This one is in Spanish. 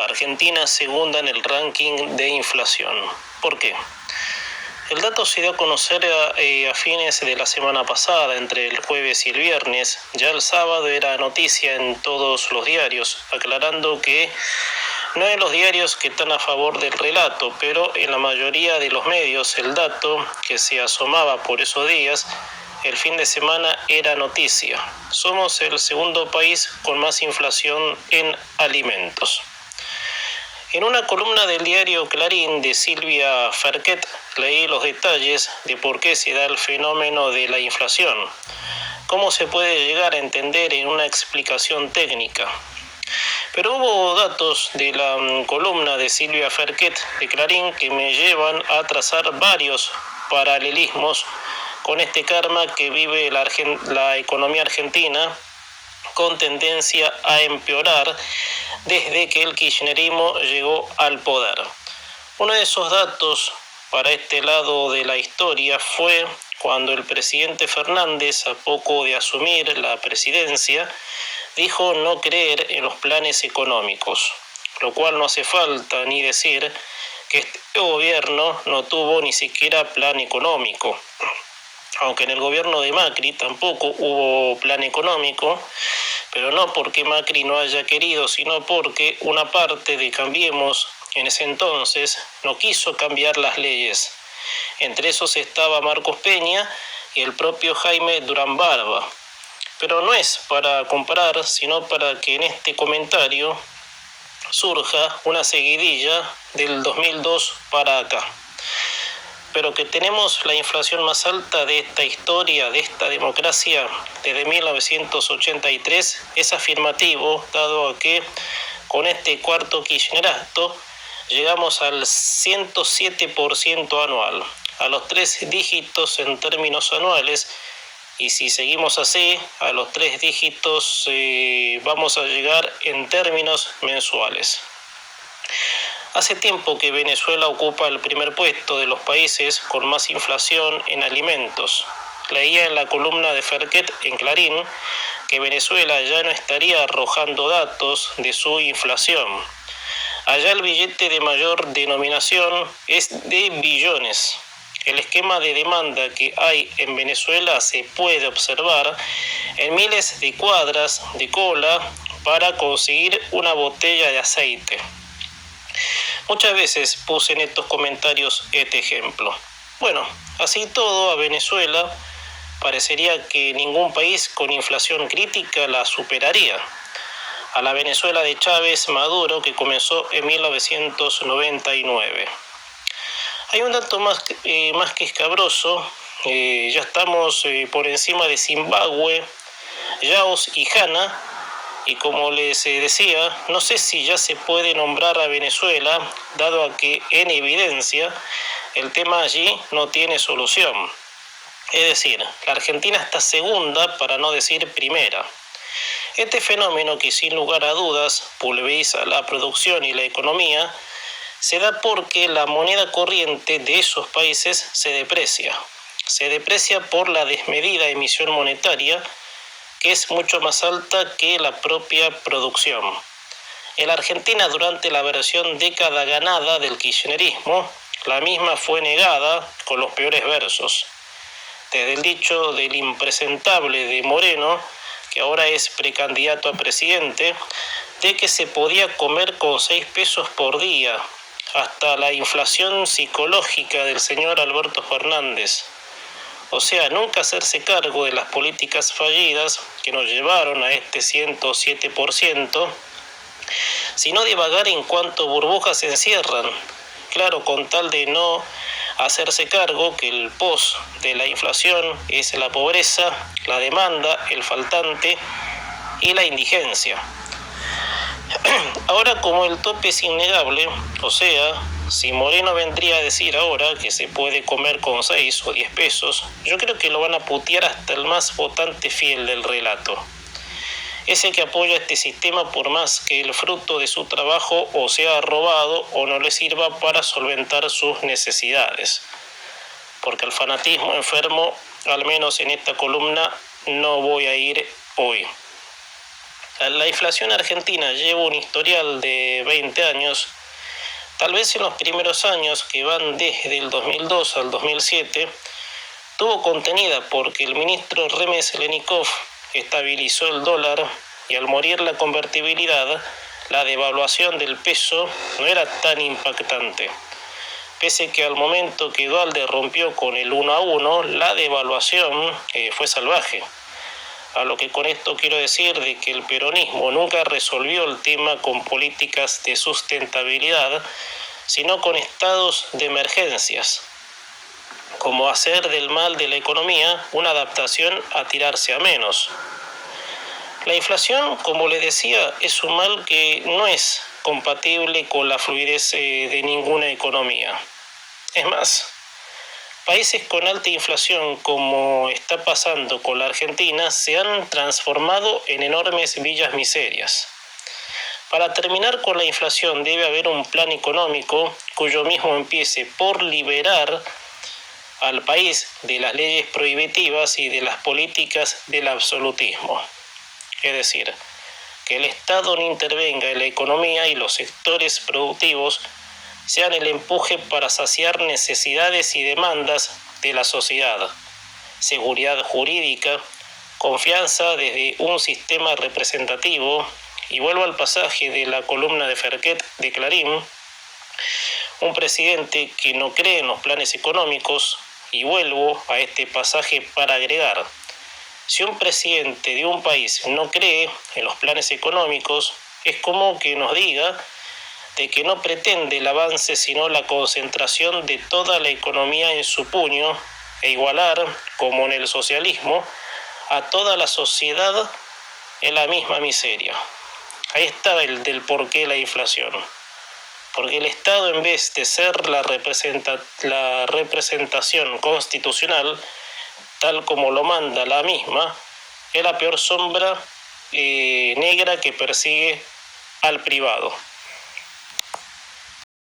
Argentina segunda en el ranking de inflación. ¿Por qué? El dato se dio a conocer a fines de la semana pasada, entre el jueves y el viernes. Ya el sábado era noticia en todos los diarios, aclarando que no en los diarios que están a favor del relato, pero en la mayoría de los medios el dato que se asomaba por esos días, el fin de semana, era noticia. Somos el segundo país con más inflación en alimentos. En una columna del diario Clarín de Silvia Ferquet leí los detalles de por qué se da el fenómeno de la inflación, cómo se puede llegar a entender en una explicación técnica. Pero hubo datos de la columna de Silvia Ferquet de Clarín que me llevan a trazar varios paralelismos con este karma que vive la economía argentina, con tendencia a empeorar desde que el kirchnerismo llegó al poder. Uno de esos datos para este lado de la historia fue cuando el presidente Fernández, a poco de asumir la presidencia, dijo no creer en los planes económicos, lo cual no hace falta ni decir que este gobierno no tuvo ni siquiera plan económico. Aunque en el gobierno de Macri tampoco hubo plan económico, pero no porque Macri no haya querido, sino porque una parte de Cambiemos en ese entonces no quiso cambiar las leyes. Entre esos estaba Marcos Peña y el propio Jaime Durán Barba. Pero no es para comparar, sino para que en este comentario surja una seguidilla del 2002 para acá. Pero que tenemos la inflación más alta de esta historia, de esta democracia, desde 1983, es afirmativo, dado a que con este cuarto kirchnerato llegamos al 107% anual, a los 3 dígitos en términos anuales, y si seguimos así, a los 3 dígitos vamos a llegar en términos mensuales. Hace tiempo que Venezuela ocupa el primer puesto de los países con más inflación en alimentos. Leía en la columna de Ferquet en Clarín que Venezuela ya no estaría arrojando datos de su inflación. Allá el billete de mayor denominación es de billones. El esquema de demanda que hay en Venezuela se puede observar en miles de cuadras de cola para conseguir una botella de aceite. Muchas veces puse en estos comentarios este ejemplo. Bueno, así todo, a Venezuela parecería que ningún país con inflación crítica la superaría. A la Venezuela de Chávez Maduro, que comenzó en 1999. Hay un dato más que escabroso. Ya estamos por encima de Zimbabue, Laos y Ghana. Y como les decía, no sé si ya se puede nombrar a Venezuela, dado a que en evidencia el tema allí no tiene solución. Es decir, la Argentina está segunda, para no decir primera. Este fenómeno, que sin lugar a dudas pulveriza la producción y la economía, se da porque la moneda corriente de esos países se deprecia. Se deprecia por la desmedida emisión monetaria, que es mucho más alta que la propia producción. En la Argentina, durante la versión década ganada del kirchnerismo, la misma fue negada con los peores versos. Desde el dicho del impresentable de Moreno, que ahora es precandidato a presidente, de que se podía comer con 6 pesos por día, hasta la inflación psicológica del señor Alberto Fernández. O sea, nunca hacerse cargo de las políticas fallidas que nos llevaron a este 107%, sino divagar en cuanto burbujas se encierran. Claro, con tal de no hacerse cargo que el post de la inflación es la pobreza, la demanda, el faltante y la indigencia. Ahora, como el tope es innegable, o sea, si Moreno vendría a decir ahora que se puede comer con 6 o 10 pesos, yo creo que lo van a putear hasta el más votante fiel del relato. Ese que apoya este sistema por más que el fruto de su trabajo o sea robado o no le sirva para solventar sus necesidades. Porque al fanatismo enfermo, al menos en esta columna, no voy a ir hoy. La inflación argentina lleva un historial de 20 años. Tal vez en los primeros años, que van desde el 2002 al 2007, tuvo contenida porque el ministro Remes Lenikov estabilizó el dólar y al morir la convertibilidad, la devaluación del peso no era tan impactante. Pese que al momento que Duhalde rompió con el 1-1, la devaluación fue salvaje. A lo que con esto quiero decir de que el peronismo nunca resolvió el tema con políticas de sustentabilidad, sino con estados de emergencias, como hacer del mal de la economía una adaptación a tirarse a menos. La inflación, como les decía, es un mal que no es compatible con la fluidez de ninguna economía. Es más, países con alta inflación, como está pasando con la Argentina, se han transformado en enormes villas miserias. Para terminar con la inflación debe haber un plan económico cuyo mismo empiece por liberar al país de las leyes prohibitivas y de las políticas del absolutismo. Es decir, que el Estado no intervenga en la economía y los sectores productivos sean el empuje para saciar necesidades y demandas de la sociedad, seguridad jurídica, confianza desde un sistema representativo, y vuelvo al pasaje de la columna de Ferquet de Clarín, un presidente que no cree en los planes económicos, y vuelvo a este pasaje para agregar, si un presidente de un país no cree en los planes económicos, es como que nos diga de que no pretende el avance sino la concentración de toda la economía en su puño e igualar, como en el socialismo, a toda la sociedad en la misma miseria. Ahí está el del porqué la inflación. Porque el Estado, en vez de ser la representación constitucional, tal como lo manda la misma, es la peor sombra negra que persigue al privado.